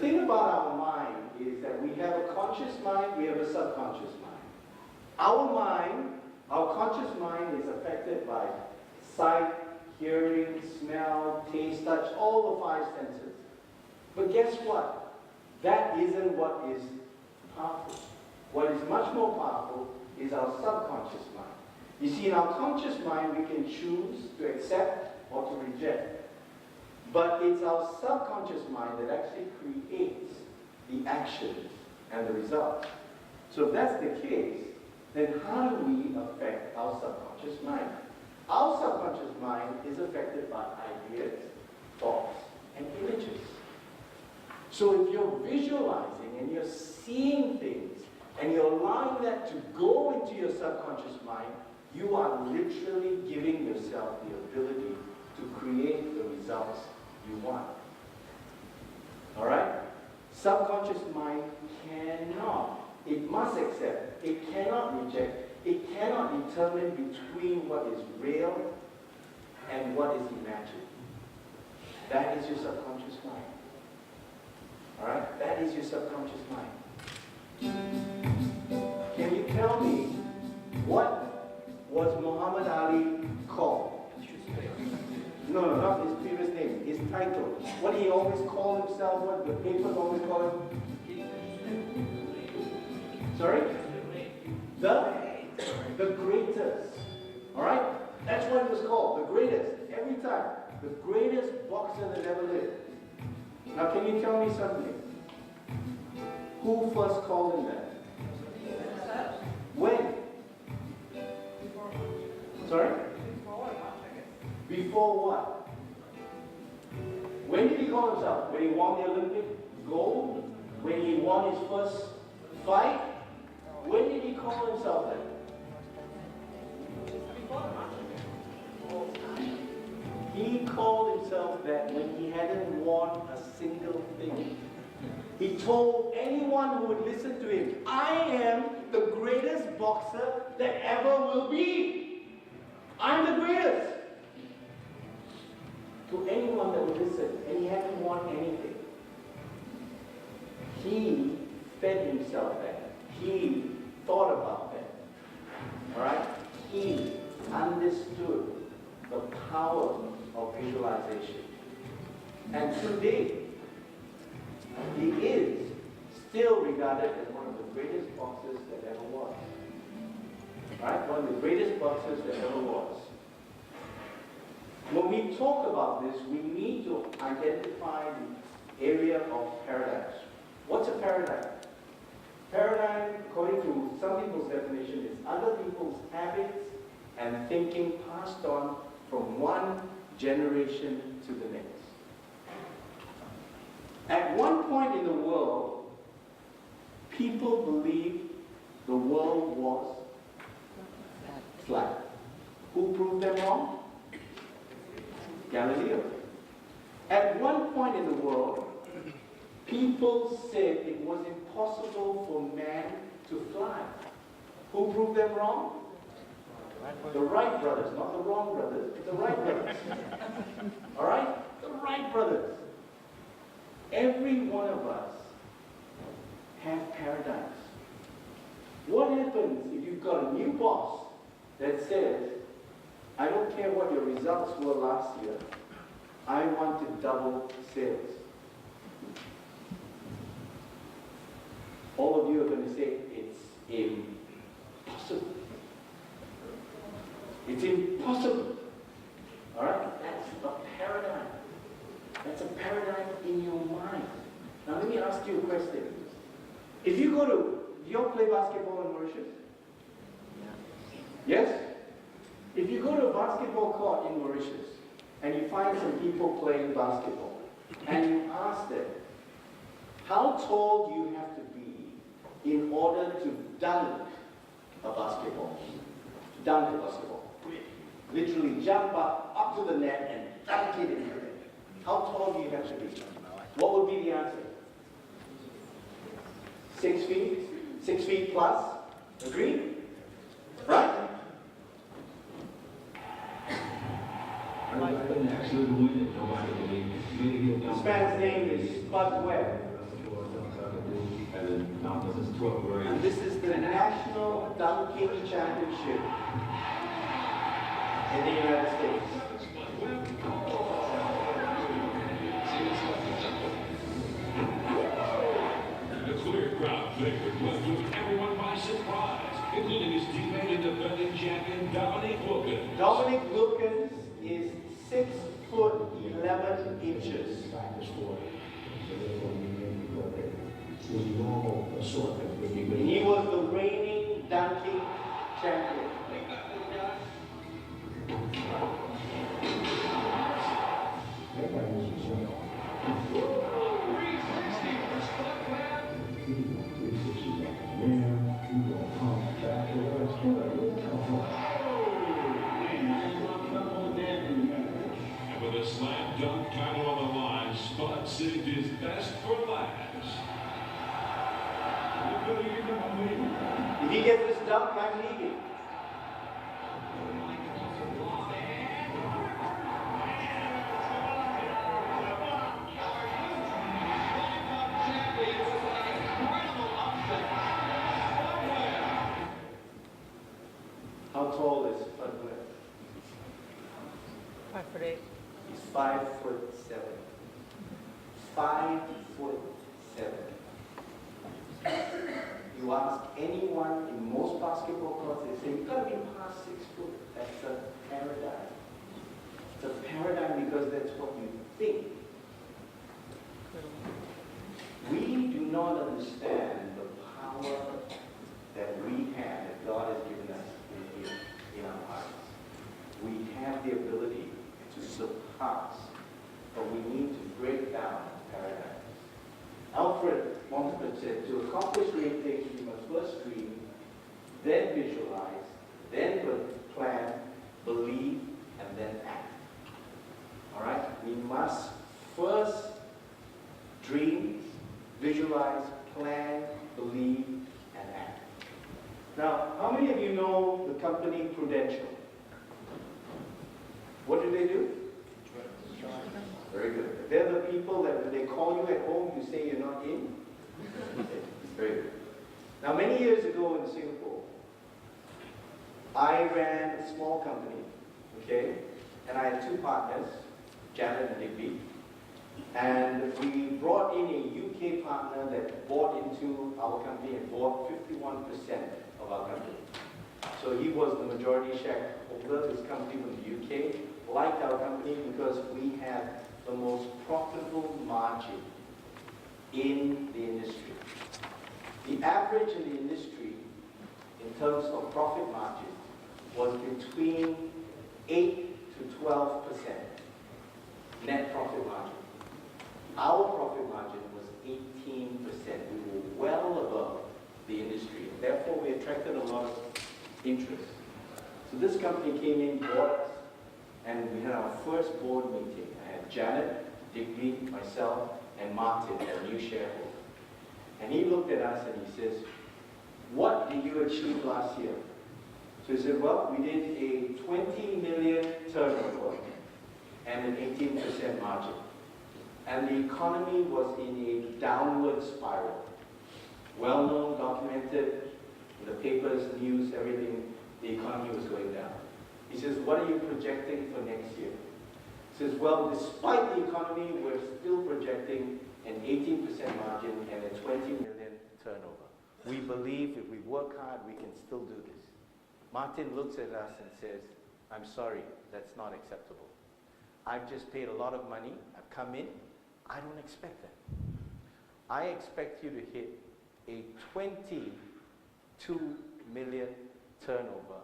thing about our mind is that we have a conscious mind, we have a subconscious mind. Our mind, our conscious mind is affected by sight, hearing, smell, taste, touch, all the five senses. But guess what? That isn't what is powerful. What is much more powerful is our subconscious mind. You see, in our conscious mind, we can choose to accept or to reject. But it's our subconscious mind that actually creates the actions and the results. So if that's the case, then how do we affect our subconscious mind? Our subconscious mind is affected by ideas, thoughts, and images. So if you're visualizing and you're seeing things and you're allowing that to go into your subconscious mind, you are literally giving yourself the ability to create the results you want. All right? Subconscious mind cannot, it must accept, it cannot reject, it cannot determine between what is real and what is imagined. That is your subconscious mind. All right? That is your subconscious mind. Can you tell me what was Muhammad Ali called? No, not his previous name, his title. What did he always call himself? What the papers always call him? Sorry? The greatest. All right? That's what it was called, the greatest. Every time. The greatest boxer that ever lived. Now can you tell me something? Who first called him that? When? Sorry? Before what? When did he call himself? When he won the Olympic gold? When he won his first fight? When did he call himself that? He called himself that when he hadn't won a single thing. He told anyone who would listen to him, I am the greatest boxer that ever will be. I'm the greatest. To anyone that would listen, and he hadn't won anything. He fed himself that. He thought about that. All right? He understood the power of visualization. And today, he is still regarded as one of the greatest boxers that ever was. Right? One of the greatest boxers that ever was. When we talk about this, we need to identify the area of paradigms. What's a paradigm? Paradigm, according to some people's definition, is other people's habits and thinking passed on from one generation to the next. At one point in the world, people believed the world was flat. Who proved them wrong? Galileo. At one point in the world, people said it was impossible for man to fly. Who proved them wrong? The Wright brothers, not the wrong brothers, but the Wright brothers. All right? The Wright brothers. Every one of us have paradigms. What happens if you've got a new boss that says, I don't care what your results were last year, I want to double sales? All of you are going to say, it's impossible. It's impossible. All right? That's a paradigm. That's a paradigm in your mind. Now let me ask you a question. If you go to, do you all play basketball in Mauritius? Yes? If you go to a basketball court in Mauritius and you find some people playing basketball and you ask them, how tall do you have to be in order to dunk a basketball? Dunk a basketball. Literally jump up to the net and dunk it in the net. How tall do you have to be? What would be the answer? 6 feet? 6 feet plus? Agreed? Right? This man's name is Bud Webb. And then now this is 12 grade. And this is the National Dunking Championship in the United States. The clear crowd favorite was took everyone by surprise, including his teammate and defending champion Dominic Wilkins. Dominic Wilkins is 6 foot 11 inches. And he was the reigning dunking champion. And with a slam dunk title on the line, Spud saved his best for last. If he gets this dunk, I'm leaving. How tall is Spud? 5'8". He's 5'7". 5'7". You ask anyone in most basketball courts, they say, you've got to be past 6 foot. That's a paradigm. It's a paradigm because that's what you think. We do not understand the power that we have, that God has given us in our hearts. We have the ability to surpass, but we need to break down paradigms. Alfred Montfort said, to accomplish great things, we must first dream, then visualize, then plan, believe, and then act. All right? We must first dream, visualize, plan, believe, and act. Now, how many of you know the company Prudential? What do they do? Very good. They're the people that when they call you at home, you say you're not in? Very good. Now, many years ago in Singapore, I ran a small company, okay? And I had 2 partners, Janet and Digby. And we brought in a UK partner that bought into our company and bought 51% of our company. So he was the majority shareholder. This company from the UK liked our company because we had the most profitable margin in the industry. The average in the industry in terms of profit margin was between 8 to 12% net profit margin. Our profit margin was 18%. We were well above the industry. Therefore, we attracted a lot of interest. So this company came in, bought us, and we had our first board meeting. I had Janet, Digby, myself, and Martin, our new shareholder. And he looked at us and he says, what did you achieve last year? So he said, well, we did a 20 million turnover and an 18% margin. And the economy was in a downward spiral. Well known, documented, in the papers, news, everything, the economy was going down. He says, what are you projecting for next year? He says, well, despite the economy, we're still projecting an 18% margin and a 20 million turnover. We believe if we work hard, we can still do this. Martin looks at us and says, I'm sorry, that's not acceptable. I've just paid a lot of money, I've come in, I don't expect that. I expect you to hit a 22 million turnover